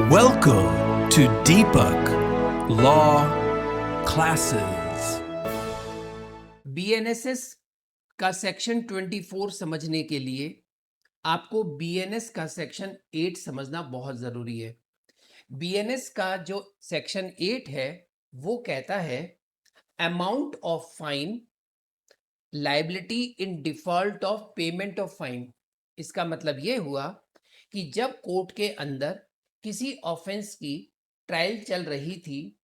Welcome to Deepak Law Classes। BNSS का section 24 समझने के लिए आपको बीएनएस का सेक्शन 8 समझना बहुत जरूरी है। बीएनएस का जो सेक्शन 8 है वो कहता है amount of fine, liability in default of payment of fine. इसका मतलब ये हुआ कि जब कोर्ट के अंदर किसी ऑफेंस की ट्रायल चल रही थी,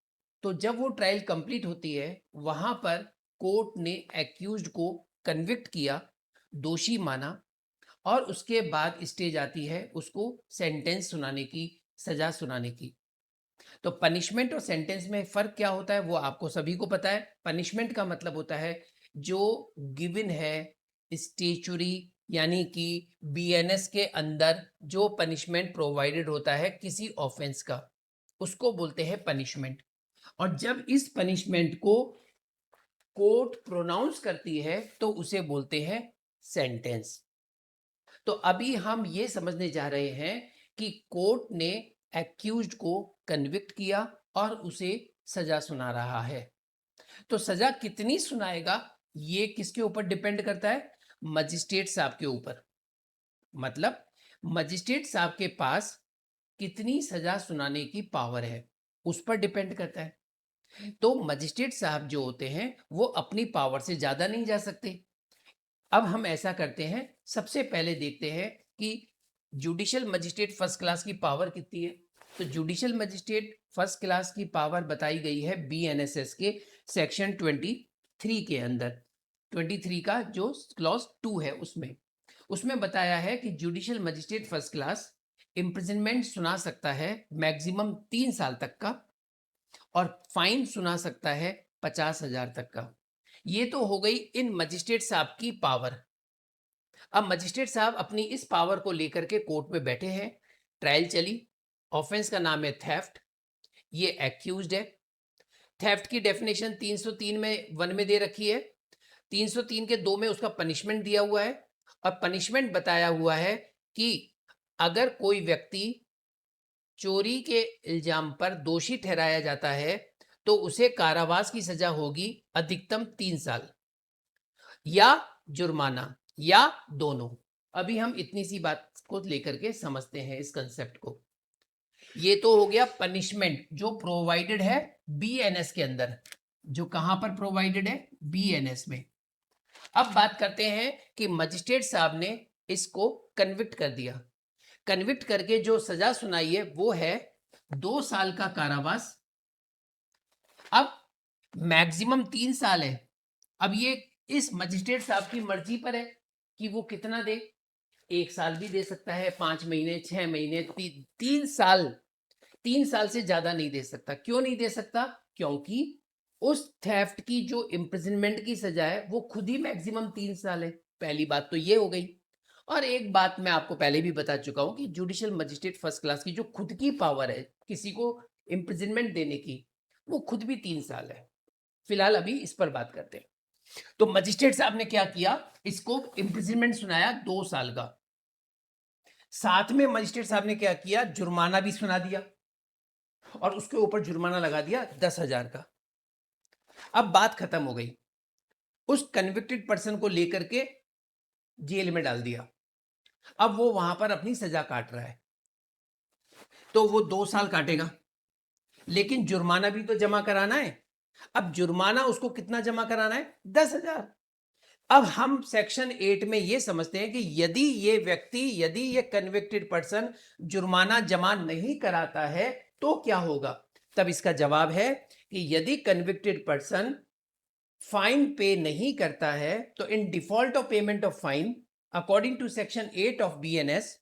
तो जब वो ट्रायल कंप्लीट होती है, वहां पर कोर्ट ने एक्यूज्ड को कन्विक्ट किया, दोषी माना, और उसके बाद स्टेज आती है उसको सेंटेंस सुनाने की, सजा सुनाने की। तो पनिशमेंट और सेंटेंस में फर्क क्या होता है वो आपको सभी को पता है। पनिशमेंट का मतलब होता है जो गिवन है स्टेचुरी, यानी कि बीएनएस के अंदर जो पनिशमेंट प्रोवाइडेड होता है किसी ऑफेंस का, उसको बोलते हैं पनिशमेंट। और जब इस पनिशमेंट को कोर्ट प्रोनाउंस करती है तो उसे बोलते हैं सेंटेंस। तो अभी हम ये समझने जा रहे हैं कि कोर्ट ने एक्यूज्ड को कन्विक्ट किया और उसे सजा सुना रहा है। तो सजा कितनी सुनाएगा ये किसके ऊपर डिपेंड करता है? मजिस्ट्रेट साहब के ऊपर। मतलब मजिस्ट्रेट साहब के पास कितनी सजा सुनाने की पावर है उस पर डिपेंड करता है। तो मजिस्ट्रेट साहब जो होते हैं वो अपनी पावर से ज्यादा नहीं जा सकते। अब हम ऐसा करते हैं, सबसे पहले देखते हैं कि जुडिशियल मजिस्ट्रेट फर्स्ट क्लास की पावर कितनी है। तो जुडिशियल मजिस्ट्रेट फर्स्ट क्लास की पावर बताई गई है बीएनएसएस के सेक्शन 23 के अंदर। 23 का जो क्लॉज 2 है उसमें बताया है कि judicial magistrate first class imprisonment सुना सकता है मैक्सिमम 3 साल तक का, और फाइन सुना सकता है 50,000 तक का। ये तो हो गई इन मजिस्ट्रेट साहब की पावर। अब मजिस्ट्रेट साहब अपनी इस पावर को लेकर के कोर्ट में बैठे हैं, ट्रायल चली, ऑफेंस का नाम है थेफ्ट, ये एक्यूज्ड है। थेफ्ट की डेफिनेशन 303 में 1 में दे रखी है, 303 के 2 में उसका पनिशमेंट दिया हुआ है, और पनिशमेंट बताया हुआ है कि अगर कोई व्यक्ति चोरी के इल्जाम पर दोषी ठहराया जाता है तो उसे कारावास की सजा होगी अधिकतम 3 साल, या जुर्माना, या दोनों। अभी हम इतनी सी बात को लेकर के समझते हैं इस कंसेप्ट को। ये तो हो गया पनिशमेंट जो प्रोवाइडेड है बीएनएस के अंदर, जो कहां पर प्रोवाइडेड है? बीएनएस में। अब बात करते हैं कि मजिस्ट्रेट साहब ने इसको कन्विक्ट कर दिया। कन्विक्ट करके जो सजा सुनाई है वो है 2 साल का कारावास। अब मैक्सिमम 3 साल है। अब ये इस मजिस्ट्रेट साहब की मर्जी पर है कि वो कितना दे। 1 साल भी दे सकता है, 5 महीने, 6 महीने, 3 साल। 3 साल से ज्यादा नहीं दे सकता। क्यों नहीं दे सकता? क्योंकि उस थेफ्ट की जो इम्प्रिजनमेंट की सजा है वो खुद ही मैक्सिमम 3 साल है। पहली बात तो ये हो गई। और एक बात मैं आपको पहले भी बता चुका हूं कि जुडिशियल मजिस्ट्रेट फर्स्ट क्लास की जो खुद की पावर है किसी को इम्प्रिजनमेंट देने की, वो खुद भी 3 साल है। फिलहाल अभी इस पर बात करते हैं। तो मजिस्ट्रेट साहब ने क्या किया, इसको इम्प्रिजनमेंट सुनाया 2 साल का। साथ में मजिस्ट्रेट साहब ने क्या किया, जुर्माना भी सुना दिया, और उसके ऊपर जुर्माना लगा दिया 10,000 का। अब बात खत्म हो गई। उस कन्विक्टेड पर्सन को लेकर के जेल में डाल दिया। अब वो वहां पर अपनी सजा काट रहा है, तो वो 2 साल काटेगा, लेकिन जुर्माना भी तो जमा कराना है। अब जुर्माना उसको कितना जमा कराना है? 10,000। अब हम सेक्शन 8 में ये समझते हैं कि यदि ये कन्विक्टेड पर्सन जुर्माना जमा नहीं कराता है तो क्या होगा। तब इसका जवाब है कि यदि कन्विक्टेड पर्सन फाइन पे नहीं करता है तो in default of payment of fine according to section 8 of BNS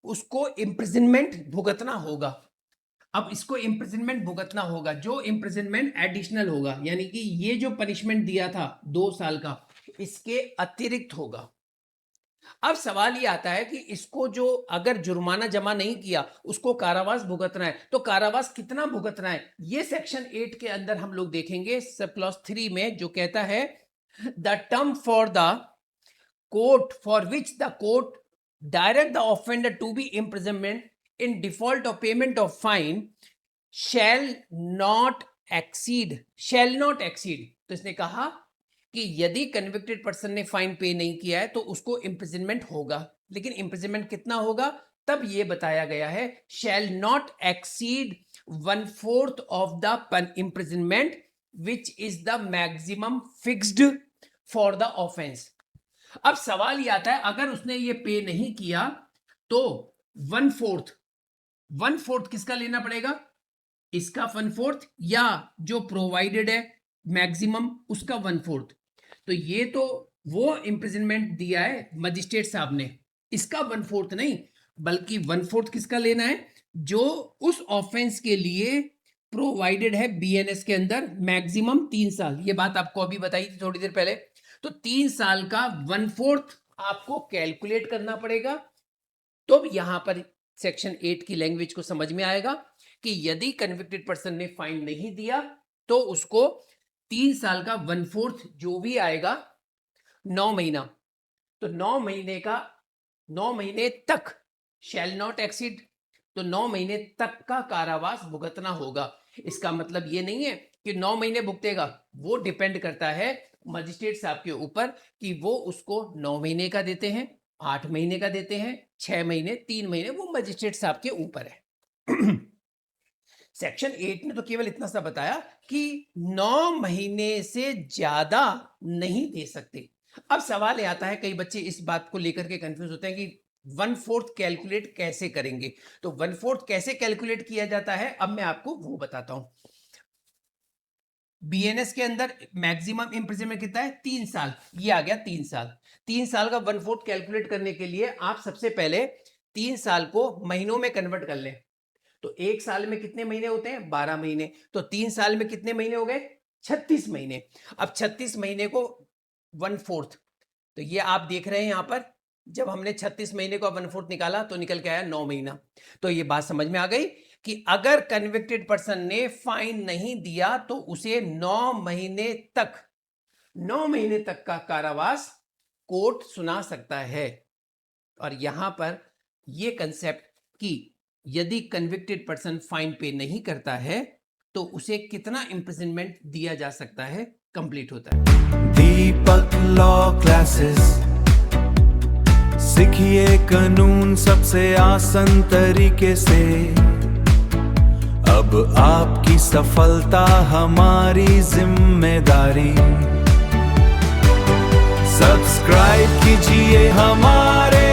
उसको इम्प्रिजनमेंट भुगतना होगा। अब इसको इम्प्रिजनमेंट भुगतना होगा, जो इम्प्रिजनमेंट एडिशनल होगा, यानी कि ये जो पनिशमेंट दिया था 2 साल का, इसके अतिरिक्त होगा। अब सवाल ये आता है कि इसको जो अगर जुर्माना जमा नहीं किया उसको कारावास भुगतना है, तो कारावास कितना भुगतना है ये सेक्शन 8 के अंदर हम लोग देखेंगे सब क्लॉज 3 में, जो कहता है the term for the court for which the court direct the offender to be imprisonment in default of payment of fine shall not exceed, तो इसने कहा कि यदि कन्विक्टेड पर्सन ने फाइन पे नहीं किया है तो उसको इम्प्रिजनमेंट होगा, लेकिन इम्प्रिजनमेंट कितना होगा तब ये बताया गया है, शैल not exceed 1/4 of the imprisonment which is the maximum fixed for the offence. अब सवाल ये आता है, अगर उसने ये पे नहीं किया तो 1/4 किसका लेना पड़ेगा, इसका 1/4 या जो प्रोवाइडेड है मैक्सिमम उसका 1/4। तो ये तो वो इम्प्रिजनमेंट दिया है मजिस्ट्रेट साहब ने, इसका 1/4 नहीं बल्कि 1/4 किसका लेना है, जो उस ऑफेंस के लिए प्रोवाइडेड है बीएनएस के अंदर मैक्सिमम 3 साल। ये बात आपको अभी बताई थी थोड़ी देर पहले। तो 3 साल का 1/4 आपको कैलकुलेट करना पड़ेगा। तो यहां पर सेक्शन 8 की लैंग्वेज को समझ में आएगा कि यदि कन्विक्टेड पर्सन ने फाइन नहीं दिया तो उसको 3 साल का 1/4 जो भी आएगा 9 महीना, तो 9 महीने तक शैल नॉट एक्सीड, तो 9 महीने तक का कारावास भुगतना होगा। इसका मतलब ये नहीं है कि 9 महीने भुगतेगा, वो डिपेंड करता है मजिस्ट्रेट साहब के ऊपर कि वो उसको 9 महीने का देते हैं, 8 महीने का देते हैं, 6 महीने, 3 महीने, वो मजिस्ट्रेट साहब के ऊपर है। सेक्शन 8 ने तो केवल इतना सा बताया कि 9 महीने से ज्यादा नहीं दे सकते। अब सवाल ये आता है, कई बच्चे इस बात को लेकर के कंफ्यूज होते हैं कि 1/4 कैलकुलेट कैसे करेंगे। तो 1/4 कैसे कैलकुलेट किया जाता है अब मैं आपको वो बताता हूं। बीएनएस के अंदर मैक्सिमम इम्प्रिजनमेंट कितना है, 3 साल, ये आ गया 3 साल। 3 साल का 1/4 कैलकुलेट करने के लिए आप सबसे पहले 3 साल को महीनों में कन्वर्ट कर लें। तो 1 साल में कितने महीने होते हैं, 12 महीने। तो 3 साल में कितने महीने हो गए, 36 महीने। अब 36 महीने को 1/4, तो ये आप देख रहे हैं यहां पर, जब हमने 36 महीने को 1/4 निकाला तो निकल के आया 9 महीना। तो ये बात समझ में आ गई कि अगर कन्विक्टेड पर्सन ने फाइन नहीं दिया तो उसे 9 महीने तक का कारावास कोर्ट सुना सकता है। और यहां पर यह कंसेप्ट कि यदि कन्विक्टेड पर्सन फाइन पे नहीं करता है तो उसे कितना इम्प्रिजनमेंट दिया जा सकता है, कंप्लीट होता है। दीपक लॉ क्लासेस, सीखिए कानून सबसे आसान तरीके से। अब आपकी सफलता हमारी जिम्मेदारी। सब्सक्राइब कीजिए हमारे